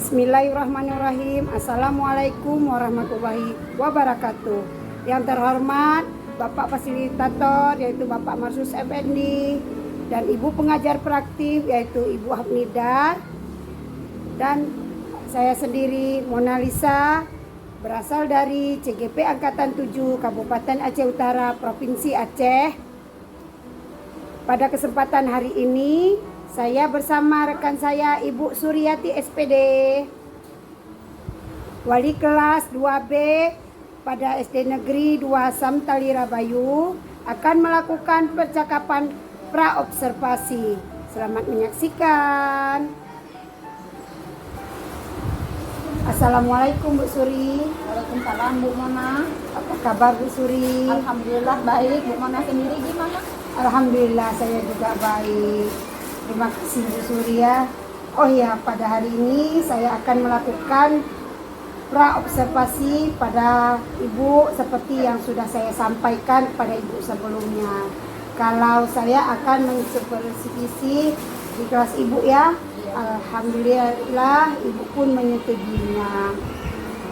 Bismillahirrahmanirrahim. Assalamualaikum warahmatullahi wabarakatuh. Yang terhormat Bapak Fasilitator yaitu Bapak Marsus Effendi dan Ibu pengajar praktik yaitu Ibu Hafnida, dan saya sendiri Mona Lisa, berasal dari CGP Angkatan 7 Kabupaten Aceh Utara, Provinsi Aceh. Pada kesempatan hari ini saya bersama rekan saya Ibu Suryati SPD, wali kelas 2B pada SD Negeri 2 Samtali Rabayu, akan melakukan percakapan praobservasi. Selamat menyaksikan. Assalamualaikum Bu Suri. Waalaikumsalam Bu Mona. Apa kabar Bu Suri? Alhamdulillah baik. Bu Mona sendiri gimana? Alhamdulillah saya juga baik. Terima kasih Bu Surya. Oh ya, pada hari ini saya akan melakukan praobservasi pada Ibu seperti yang sudah saya sampaikan pada Ibu sebelumnya. Kalau saya akan mensupervisi di kelas Ibu ya, alhamdulillah Ibu pun menyetujuinya.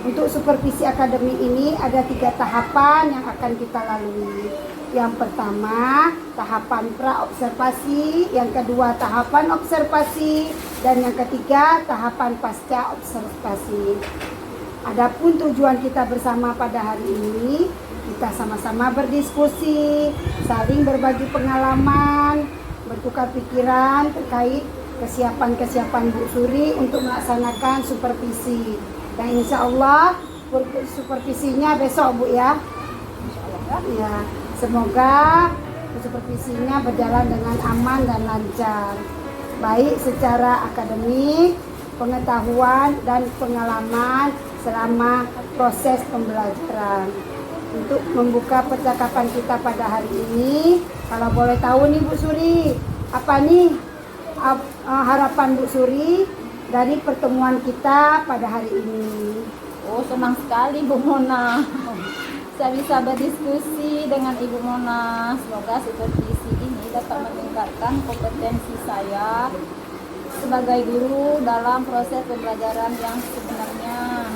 Untuk supervisi akademik ini ada 3 tahapan yang akan kita lalui. Yang pertama, tahapan praobservasi, yang kedua tahapan observasi, dan yang ketiga tahapan pasca observasi. Adapun tujuan kita bersama pada hari ini, kita sama-sama berdiskusi, saling berbagi pengalaman, bertukar pikiran terkait kesiapan Bu Suri untuk melaksanakan supervisi. Dan insya Allah supervisinya besok Bu ya. Ya, semoga supervisinya berjalan dengan aman dan lancar, baik secara akademik, pengetahuan dan pengalaman selama proses pembelajaran. Untuk membuka percakapan kita pada hari ini, kalau boleh tahu nih Bu Suri, apa nih harapan Bu Suri dari pertemuan kita pada hari ini? Oh, senang sekali Bu Mona. Saya bisa berdiskusi dengan Ibu Mona. Semoga supervisi ini dapat meningkatkan kompetensi saya sebagai guru dalam proses pembelajaran yang sebenarnya.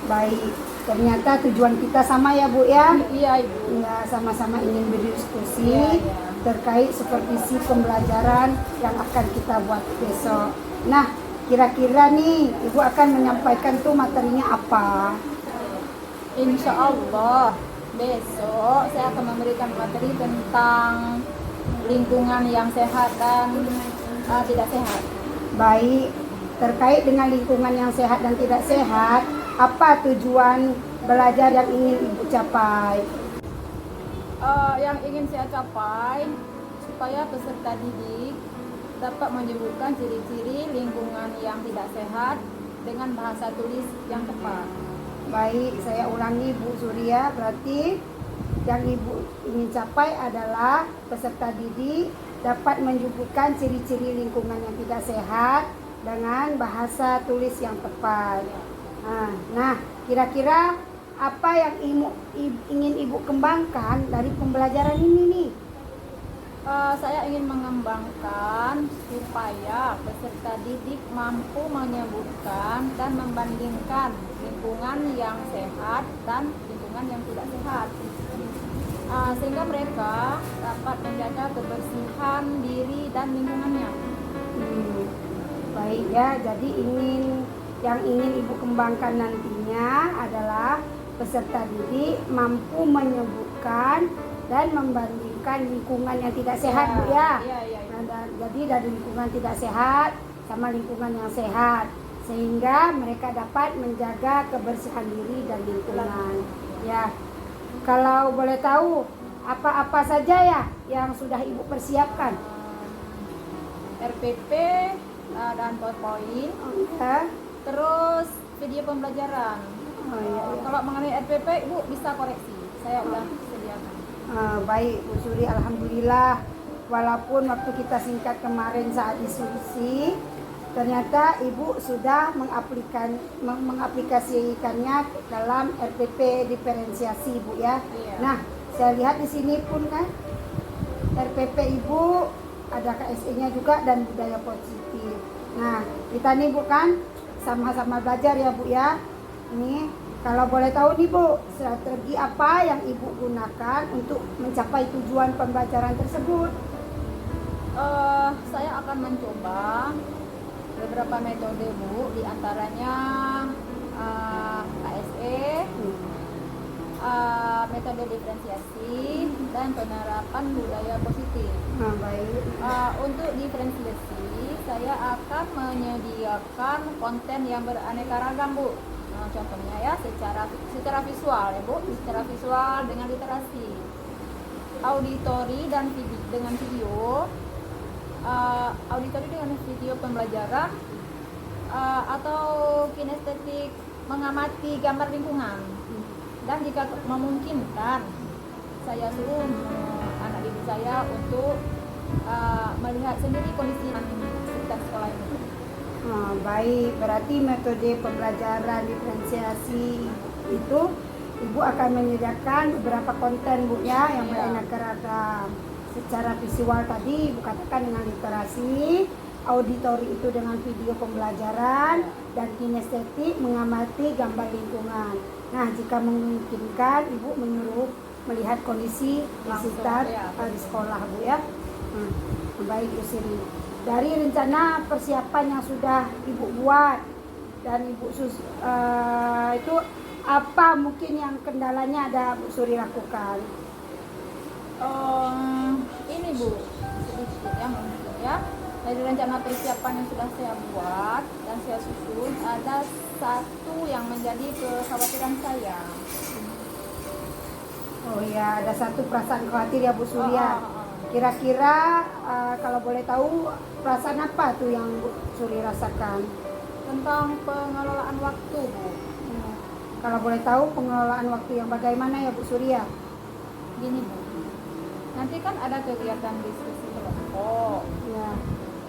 Baik, ternyata tujuan kita sama ya Bu ya? Iya Ibu. Ya, sama-sama ingin berdiskusi Iya. terkait supervisi pembelajaran yang akan kita buat besok. Nah, kira-kira nih Ibu akan menyampaikan tuh materinya apa? Insya Allah besok saya akan memberikan materi tentang lingkungan yang sehat dan tidak sehat. Baik, terkait dengan lingkungan yang sehat dan tidak sehat, apa tujuan belajar yang ingin Ibu capai? Yang ingin saya capai supaya peserta didik dapat menyebutkan ciri-ciri lingkungan yang tidak sehat dengan bahasa tulis yang tepat. Baik, saya ulangi Bu Surya, berarti yang Ibu ingin capai adalah peserta didik dapat menyebutkan ciri-ciri lingkungan yang tidak sehat dengan bahasa tulis yang tepat. Nah, kira-kira apa yang ingin Ibu kembangkan dari pembelajaran ini nih? Saya ingin mengembangkan supaya peserta didik mampu menyebutkan dan membandingkan lingkungan yang sehat dan lingkungan yang tidak sehat, sehingga mereka dapat menjaga kebersihan diri dan lingkungannya. Baik ya, jadi yang ingin Ibu kembangkan nantinya adalah peserta didik mampu menyebutkan dan membandingkan lingkungan yang tidak sehat Bu ya. Iya. Jadi dari lingkungan tidak sehat sama lingkungan yang sehat, sehingga mereka dapat menjaga kebersihan diri dan lingkungan. Ya, kalau boleh tahu apa-apa saja ya yang sudah Ibu persiapkan? RPP dan PowerPoint, Ya. terus video pembelajaran. Kalau mengenai RPP Ibu bisa koreksi, saya udah sediakan. Baik Bu Suri, alhamdulillah. Walaupun waktu kita singkat kemarin saat diskusi, ternyata Ibu sudah mengaplikasikannya dalam RPP diferensiasi Bu ya. Iya. Nah, saya lihat di sini pun kan RPP Ibu ada KSE-nya juga dan budaya positif. Nah, kita nih Bu kan sama-sama belajar ya Bu ya. Ini kalau boleh tahu nih Bu, strategi apa yang Ibu gunakan untuk mencapai tujuan pembelajaran tersebut? Saya akan mencoba beberapa metode Bu, diantaranya KSE, metode diferensiasi, dan penerapan budaya positif. Nah, baik. Untuk diferensiasi, saya akan menyediakan konten yang beraneka ragam Bu. Contohnya ya secara visual ya Bu, secara visual dengan literasi, auditori dan dengan video, auditori dengan video pembelajaran, atau kinestetik mengamati gambar lingkungan. Dan jika memungkinkan, saya suruh anak didik saya untuk melihat sendiri kondisi sekitar sekolah ini. Baik, berarti metode pembelajaran diferensiasi itu Ibu akan menyediakan beberapa konten Bu ya yang beraneka ragam. Secara visual tadi Ibu katakan dengan literasi, auditori itu dengan video pembelajaran, dan kinestetik mengamati gambar lingkungan. Nah, jika memungkinkan Ibu menyuruh melihat kondisi di sekitar di sekolah Bu ya. Baik Bu Sri. Dari rencana persiapan yang sudah Ibu buat dan Ibu itu apa mungkin yang kendalanya ada Bu Suri lakukan? Ini Bu, sedikit ya mungkin ya. Dari rencana persiapan yang sudah saya buat dan saya susun, ada satu yang menjadi kekhawatiran saya. Oh ya, ada satu perasaan khawatir ya Bu Surya. Kira-kira kalau boleh tahu perasaan apa tuh yang Bu Suri rasakan? Tentang pengelolaan waktu Bu. Kalau boleh tahu pengelolaan waktu yang bagaimana ya Bu Surya? Gini Bu, nanti kan ada kegiatan diskusi kelompok. Ya.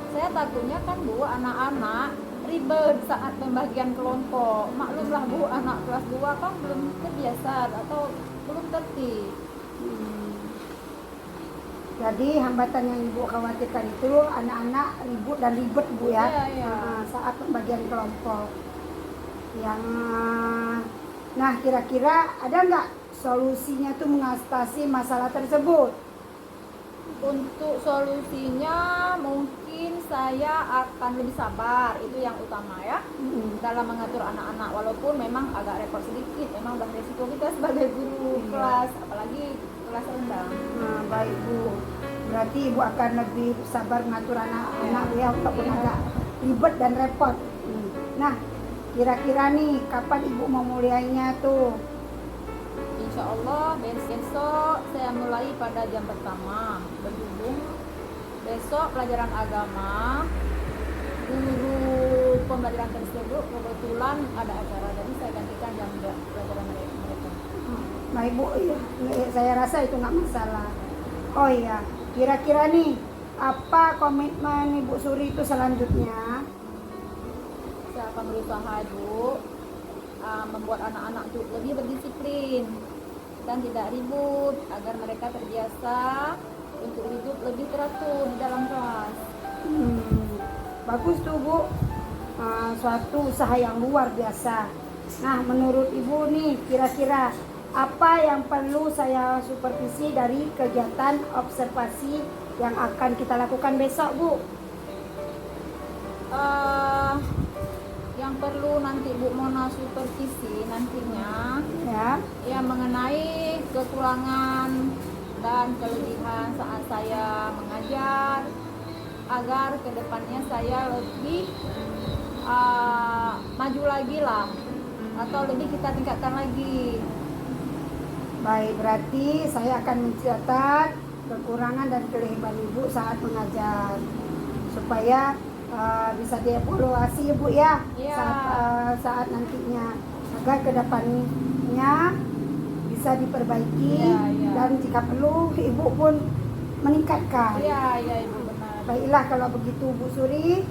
Saya takutnya kan Bu, anak-anak ribet saat pembagian kelompok. Maklumlah Bu, anak kelas 2 kan belum terbiasa atau belum tertib. Jadi hambatan yang Ibu khawatirkan itu anak-anak ribut dan ribet Bu ya. Saat pembagian kelompok. Nah, kira-kira ada nggak solusinya tuh mengatasi masalah tersebut? Untuk solusinya mungkin saya akan lebih sabar, itu yang utama ya. Dalam mengatur anak-anak, walaupun memang agak repot sedikit, memang udah resiko kita sebagai guru kelas, apalagi kelas rendah. Baik Bu, berarti Ibu akan lebih sabar mengatur anak-anak ya, walaupun agak ribet dan repot. Nah, kira-kira nih kapan Ibu mau mulainya tuh? Insya Allah besok saya mulai pada jam pertama. Berhubung besok pelajaran agama, guru pembelajaran tersebut kebetulan ada acara, jadi saya gantikan jam pelajaran mereka. Nah Ibu, saya rasa itu nggak masalah. Oh iya, kira-kira nih apa komitmen Ibu Suri itu selanjutnya? Saya akan berusaha Bu, membuat anak-anak itu lebih berdisiplin dan tidak ribut, agar mereka terbiasa untuk hidup lebih teratur di dalam kelas. Bagus tuh Bu, suatu usaha yang luar biasa. Nah, menurut Ibu nih, kira-kira apa yang perlu saya supervisi dari kegiatan observasi yang akan kita lakukan besok Bu? Yang perlu nanti Bu Mona supervisi nantinya ya mengenai kekurangan dan kelebihan saat saya mengajar, agar kedepannya saya lebih maju lagi lah, atau lebih kita tingkatkan lagi. Baik, berarti saya akan mencatat kekurangan dan kelebihan Ibu saat mengajar supaya bisa dievaluasi Bu ya, saat nantinya, agar kedepannya bisa diperbaiki dan jika perlu Ibu pun meningkatkan. Iya Ibu, benar. Baiklah kalau begitu Bu Suri,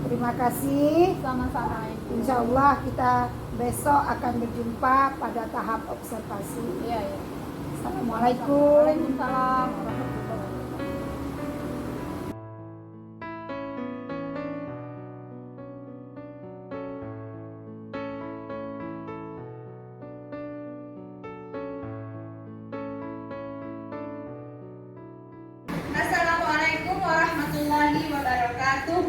terima kasih. Sama-sama Ibu. Insya Allah kita besok akan berjumpa pada tahap observasi. Assalamualaikum. Waalaikumsalam. wabarakatuh.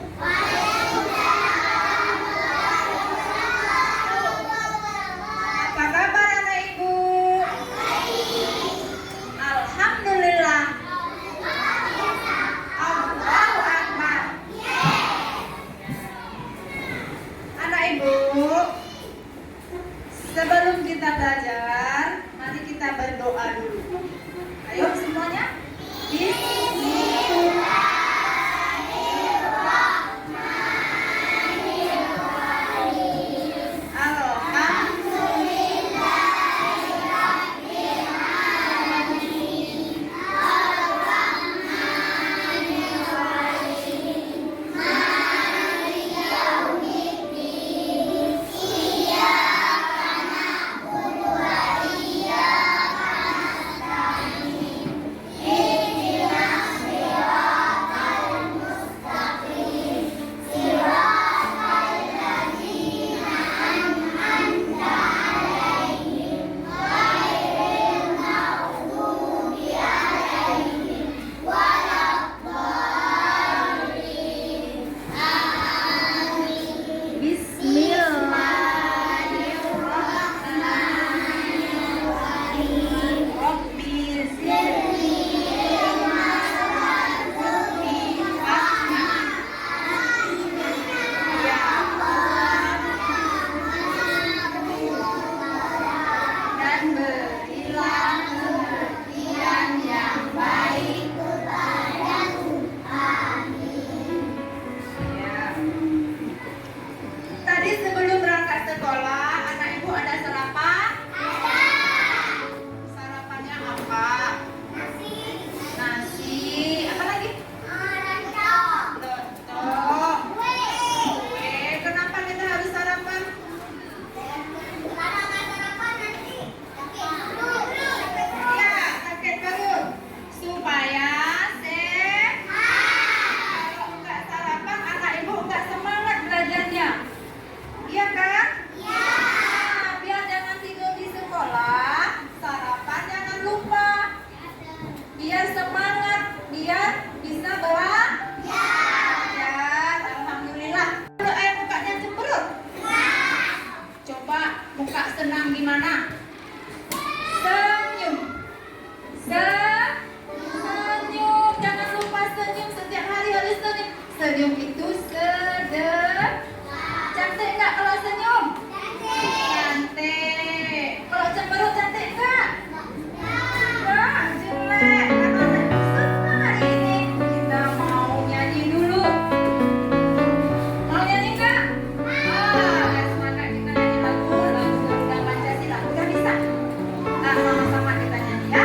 Apa kabar anak ibu? Alhamdulillah. Allahu Akbar. Anak ibu, sebelum kita belajar, mari kita berdoa dulu. Ayo semuanya. Tadi sebelum berangkat sekolah, anak ibu ada sarapan? Ada. Sarapannya apa? Nasi. Apa lagi? Lontong. Kue. Kenapa kita harus sarapan? Iya, sakit perut. Supaya sehat. Kalau nggak sarapan, anak ibu nggak semangat belajarnya. Iya kan? Iya. Biar jangan tidur di sekolah, sarapan jangan lupa. Biar semangat, biar bisa belajar. Alhamdulillah. Kalau air mukanya cemberut? Coba muka senang gimana? Senyum. Senyum. Jangan lupa senyum, setiap hari harus senyum. Senyum itu sedang. Cantik nggak kalau senyum? Cantik. Kalau cemberut cantik nggak? Nggak, jelek. Karena hari ini kita mau nyanyi dulu. Mau nyanyi nggak? Biar semangat kita nyanyi lagu Garuda Pancasila. Udah bisa? Nah, sama-sama kita nyanyi ya.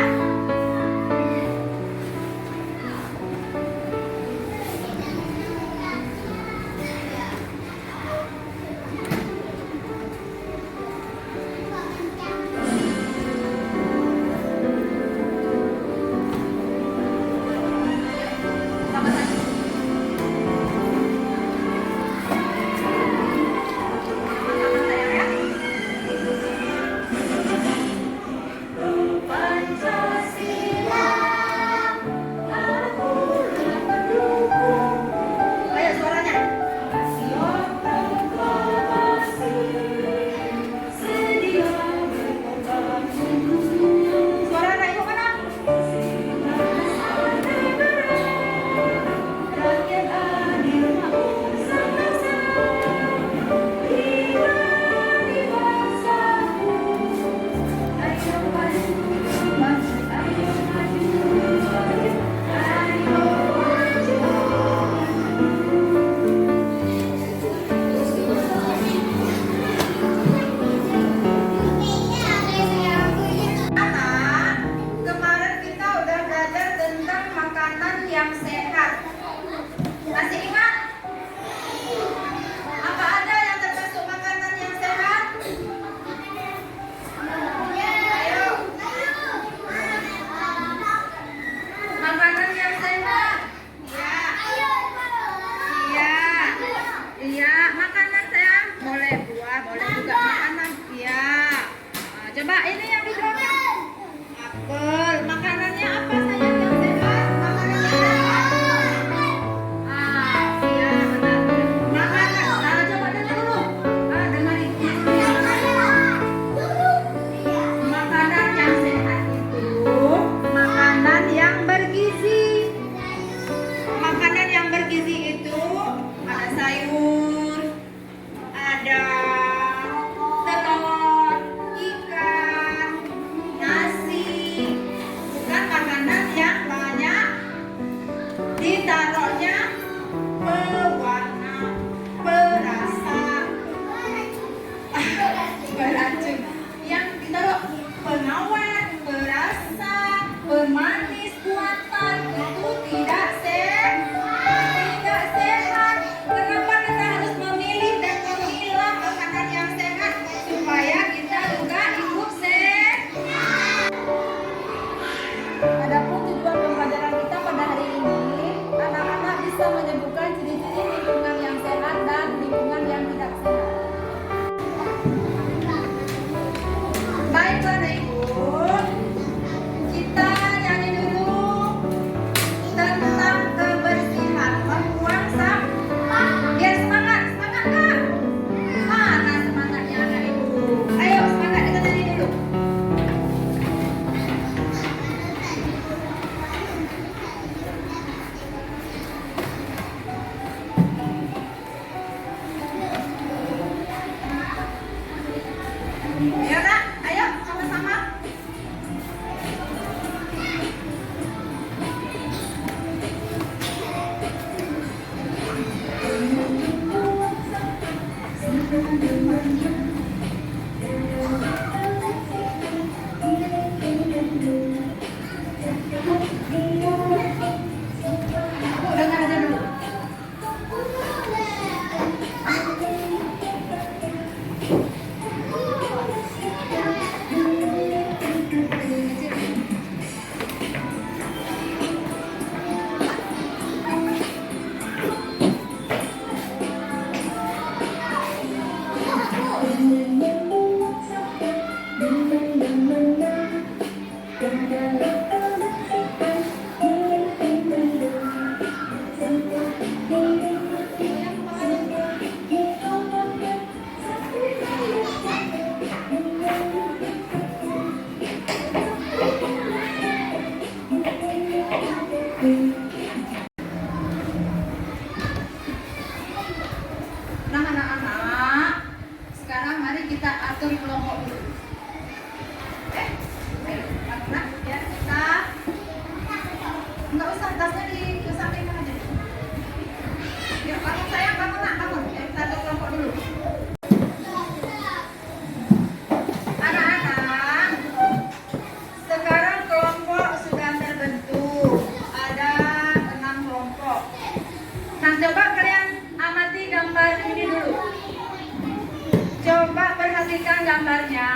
gambarnya?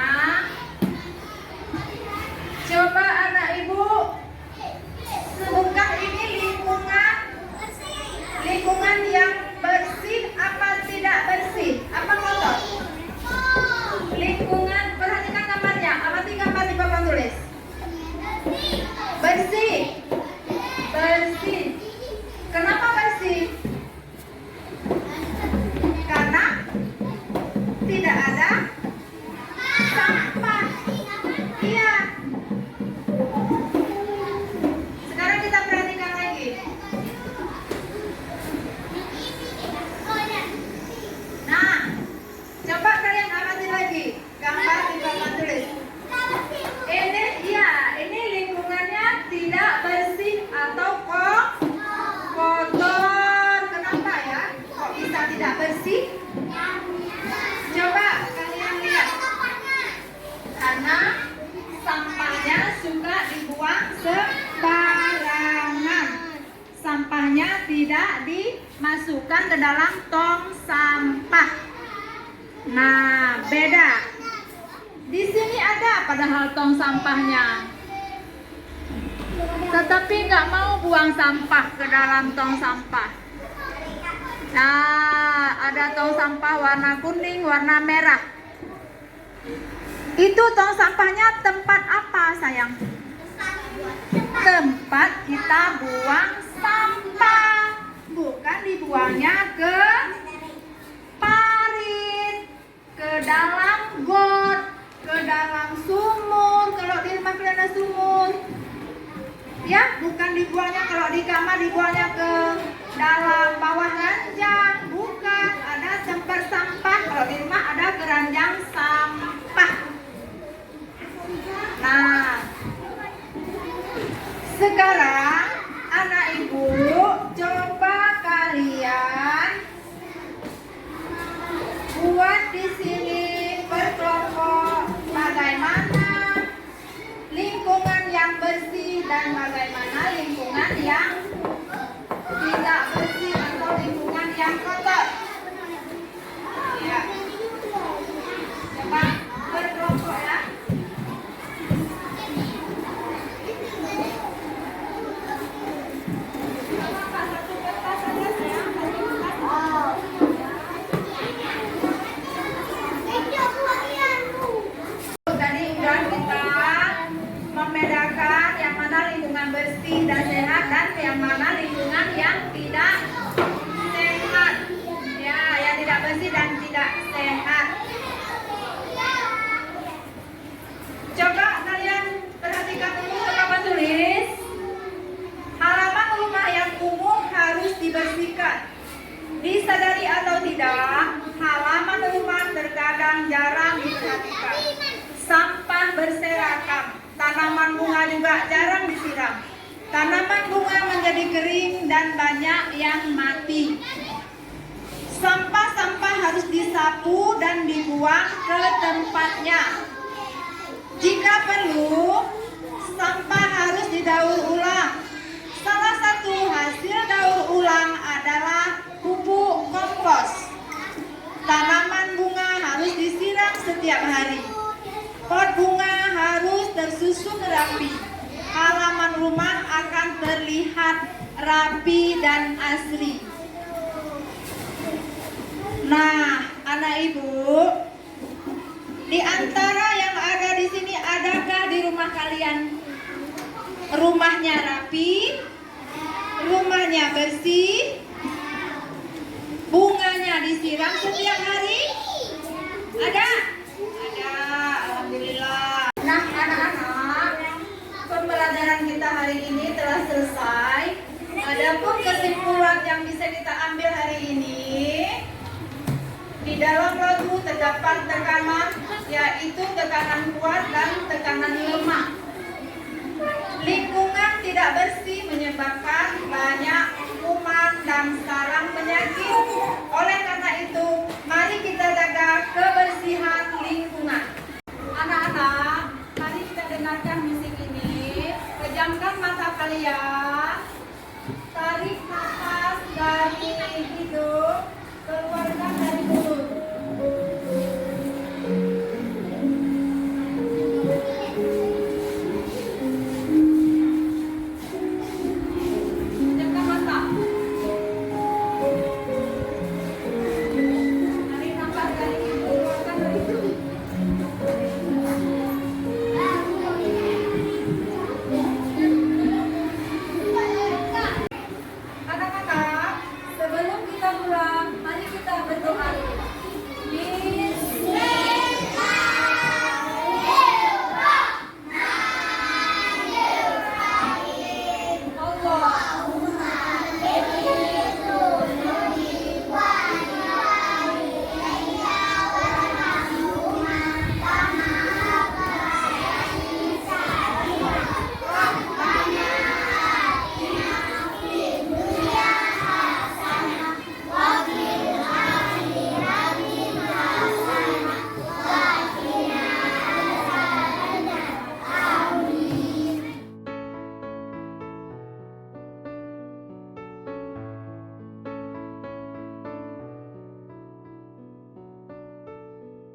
Coba anak ibu sebutkan ini lingkungan yang bersih apa tidak bersih? Apa kotor? Lingkungan, perhatikan gambarnya. Amati gambar di papan tulis. Bersih. Bersih. Kenapa bersih? Karena tidak ada sampah. Iya. Sekarang kita perhatikan lagi. Nah, coba kalian amati lagi gambar di papan tulis. Ini lingkungannya tidak bersih atau kotor. Kenapa ya? Kok bisa tidak bersih? Coba kalian lihat. Karena sampahnya suka dibuang sembarangan. Sampahnya tidak dimasukkan ke dalam tong sampah. Nah, beda. Di sini ada padahal tong sampahnya. Tetapi nggak mau buang sampah ke dalam tong sampah. Nah, ada tong sampah warna kuning, warna merah. Itu tong sampahnya tempat apa, sayang? Tempat kita buang sampah. Bukan dibuangnya ke parit, ke dalam got, ke dalam sumur. Kalau di rumah kalian ada sumur, ya, bukan dibuangnya. Kalau di kamar dibuangnya ke dalam bawah ranjang. Bukan, ada tempat sampah. Kalau di rumah ada keranjang sampah. Nah, sekarang anak ibu coba kalian buat di sini berkelompok bagaimana lingkungan yang bersih dan bagaimana lingkungan yang tidak bersih atau lingkungan yang kotor. Ya. Coba berkelompok ya. Membedakan yang mana lingkungan bersih dan sehat dan yang mana lingkungan yang tidak sehat, ya, yang tidak bersih dan tidak sehat. Coba kalian perhatikan dulu ke papan tulis. Halaman rumah yang umum harus dibersihkan. Disadari atau tidak, halaman rumah terkadang jarang diperhatikan. Sampah berserakan. Tanaman bunga juga jarang disiram. Tanaman bunga menjadi kering dan banyak yang mati. Sampah-sampah harus disapu dan dibuang ke tempatnya. Jika perlu, sampah harus didaur ulang. Salah satu hasil daur ulang adalah pupuk kompos. Tanaman bunga harus disiram setiap hari. Pot bunga harus tersusun rapi. Halaman rumah akan terlihat rapi dan asri. Nah, anak ibu, di antara yang ada di sini, adakah di rumah kalian rumahnya rapi, rumahnya bersih, bunganya disiram setiap hari? Ada? Ada, alhamdulillah. Nah, anak-anak, pembelajaran kita hari ini telah selesai. Adapun kesimpulan yang bisa kita ambil hari ini, di dalam lagu terdapat tekanan, yaitu tekanan kuat dan tekanan lemah. Lingkungan tidak bersih menyebabkan banyak kuman dan sarang penyakit. Oleh karena itu, mari kita jaga kebersihan lingkungan. Anak-anak, mari kita dengarkan musik ini. Pejamkan mata kalian. Tarik nafas dari hidung, keluarkan dari mulut.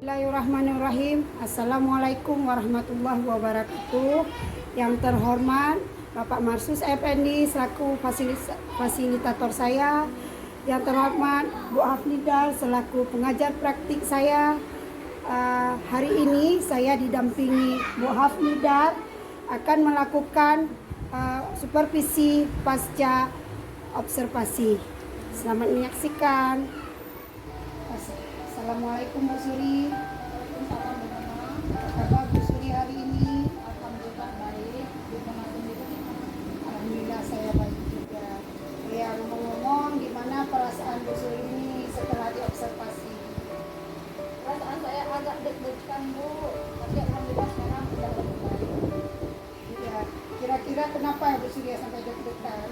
Bismillahirrahmanirrahim. Assalamualaikum warahmatullahi wabarakatuh. Yang terhormat Bapak Marsus Effendi selaku fasilitator saya. Yang terhormat Bu Hafnidal selaku pengajar praktik saya. Hari ini saya didampingi Bu Hafnidal akan melakukan supervisi pasca observasi. Selamat menyaksikan. Assalamualaikum Bu Suri. Waalaikumsalam Bu Nona. Apa kabar Bu Suri hari ini? Alhamdulillah baik. Bu Nona sendiri gimana? Alhamdulillah saya baik juga. Ya, ngomong-ngomong, gimana perasaan Bu Suri ini setelah diobservasi? Perasaan saya agak deg-degan Bu, tapi alhamdulillah sekarang sudah lebih baik. Ya, kira-kira kenapa Bu Suri sampai deg-degan?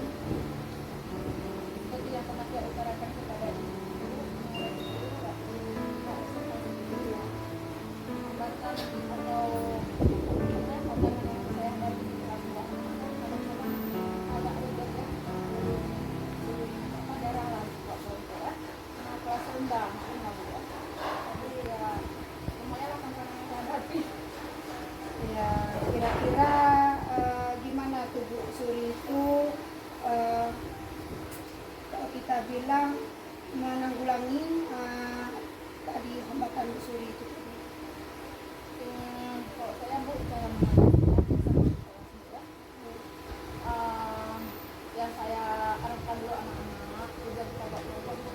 Seperti yang pernah saya utarakan kepada Ibu, mulai dulu waktu observasi hambatan atau pandangan yang saya hadapi di lapangan kadang-kadang agak ribet ya, darah lagi waktu itu ya, kelas rendah mungkin lah Bu ya. Jadi ya lumayan lah tantangan yang saya hadapi. Ya, kira-kira gimana tuh Bu Suri itu kalau kita bilang menanggulangi tadi hambatan Bu Suri itu? Kalau saya Bu, saya mengatasi ya. Yang saya harapkan dulu anak-anak juga kita buat kelompok itu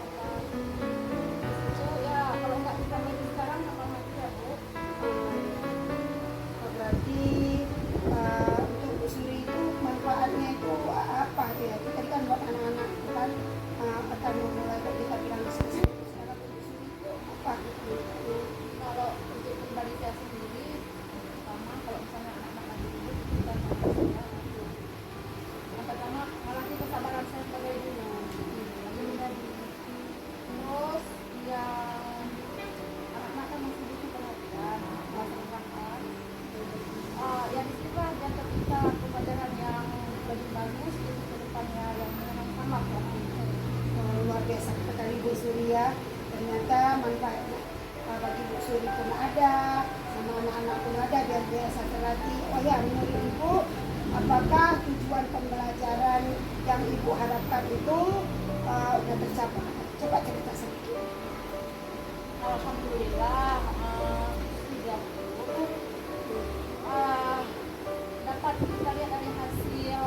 ya, kalau nggak kita lagi sekarang kapan lagi ya Bu. Berarti untuk Bu Suri itu manfaatnya itu apa ya? Tadi kan buat anak-anak itu kan akan memulai kalau kita bilang diskusi. Sekarang Bu Suri itu apa gitu? Kalau untuk pribadi saya sendiri, pertama kalau misalnya anak-anak lagi duduk, kita harus yang pertama melatih kesabaran saya sebagai guru, lagi menjadi. Terus yang anak-anak kan masih butuh perhatian, masyarakat. Yang disitulah yang ketika pembelajaran yang lebih bagus itu ke depannya yang menyenangkan lah ya. Luar biasa sekali Bu Suri ya. Ternyata manfaatnya bagi Bu Suri pun ada, sama anak-anak pun ada, biar biasa terlatih. Oh ya, menurut Ibu, apakah tujuan pembelajaran yang Ibu harapkan itu sudah tercapai? Coba cerita sedikit. Alhamdulillah sudah Bu. Dapat kita lihat dari hasil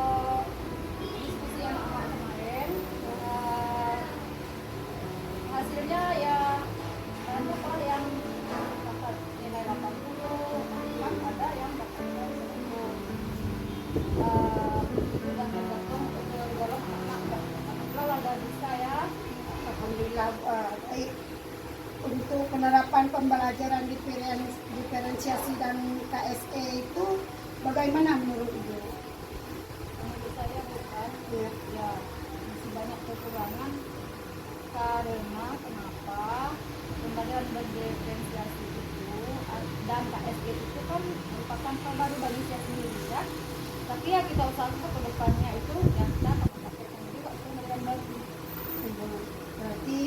diskusi anak-anak kemarin, hasilnya ya banyak hal yang dapat nilai 80, bahkan ada yang dapat 90. Itu dan tergantung dalam anak-anak. Alhamdulillah udah bisa ya. Alhamdulillah baik. Untuk penerapan pembelajaran diferensiasi dan KSE itu bagaimana menurut Ibu? Menurut saya bukan Ya. ya masih banyak kekurangan karena kenapa pembelajaran berdiferensiasi itu dan KSE itu kan merupakan hal baru bagi saya sendiri ya, tapi ya kita usahakan ke depannya itu ya kita akan mempraktekkan juga pembelajaran baru. Berarti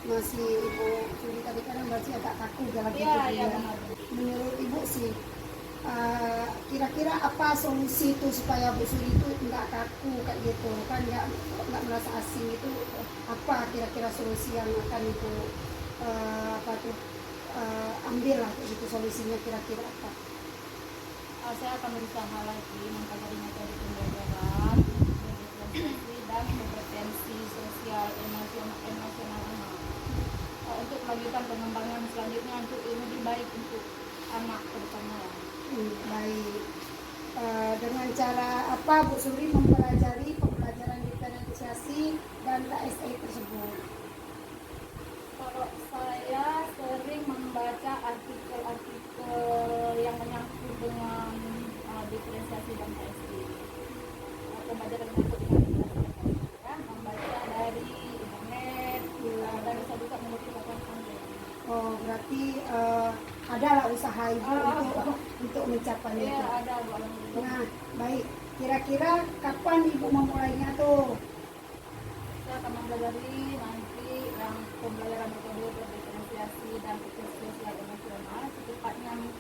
masih Ibu Suri tadi kan masih agak kaku jalan Iya, gitu iya ya. benar. Menurut Ibu sih kira-kira apa solusi itu supaya Bu Suri itu nggak kaku kayak gitu kan, nggak merasa asing itu, apa kira-kira solusi yang akan Ibu ambil lah kayak gitu, solusinya kira-kira apa? Saya akan berusaha lagi mempelajari metode pembelajaran berdiferensiasi dan kompetensi sosial emosional anak untuk melanjutkan pengembangan selanjutnya untuk lebih baik untuk anak ke depannya. Baik. Dengan cara apa Bu Suri mempelajari pembelajaran diferensiasi dan KSE tersebut? Kalau saya sering membaca artikel-artikel yang menyangkut dengan diferensiasi dan KSE. Pembelajaran menyangkut dengan diferensiasi ya, membaca dari internet dan bisa juga mengikuti paparan. Oh, berarti adalah usaha Ibu untuk mencapainya. Iya, itu. ada Bu. Alhamdulillah. Nah, baik. Kira-kira kapan Ibu memulainya tuh? Saya akan mempelajari nanti yang pembelajaran metode diferensiasi dan sosial emosional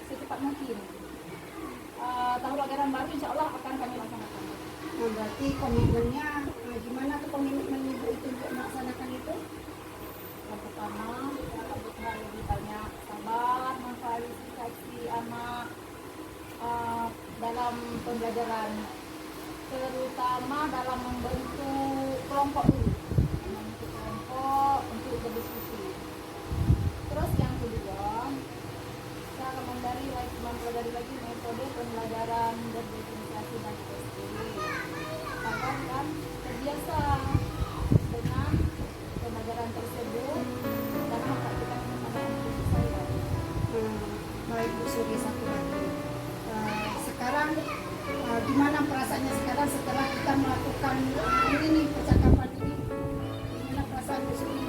secepat mungkin. Tahun ajaran baru insya Allah akan kami laksanakan. Nah, berarti komitmennya gimana tuh komitmen ibu itu untuk melaksanakan itu? Yang pertama, kita harus lebih banyak sabar, memfasilitasi anak dalam pembelajaran, terutama dalam membentuk kelompok dulu, membentuk kelompok untuk berdiskusi. Terus yang kedua, kita akan mempelajari lagi metode pembelajaran berdiferensiasi dan testing agar kan terbiasa dengan pembelajaran tersebut dan mempraktikkan pengetahuan diri saya. Baik Bu Suri, satu lagi. Sekarang gimana perasaannya sekarang setelah kita melakukan ini nih, percakapan ini? Gimana perasaan Bu Suri?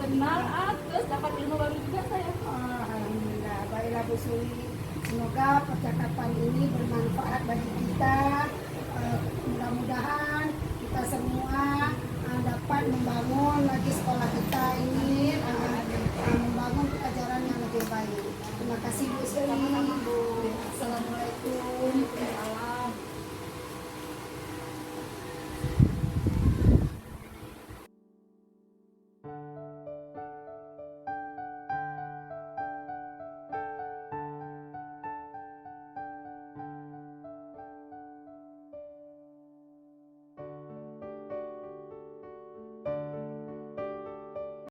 Senang, terus dapat ilmu baru juga saya. Alhamdulillah, baiklah Bu Suri. Semoga percakapan ini bermanfaat bagi kita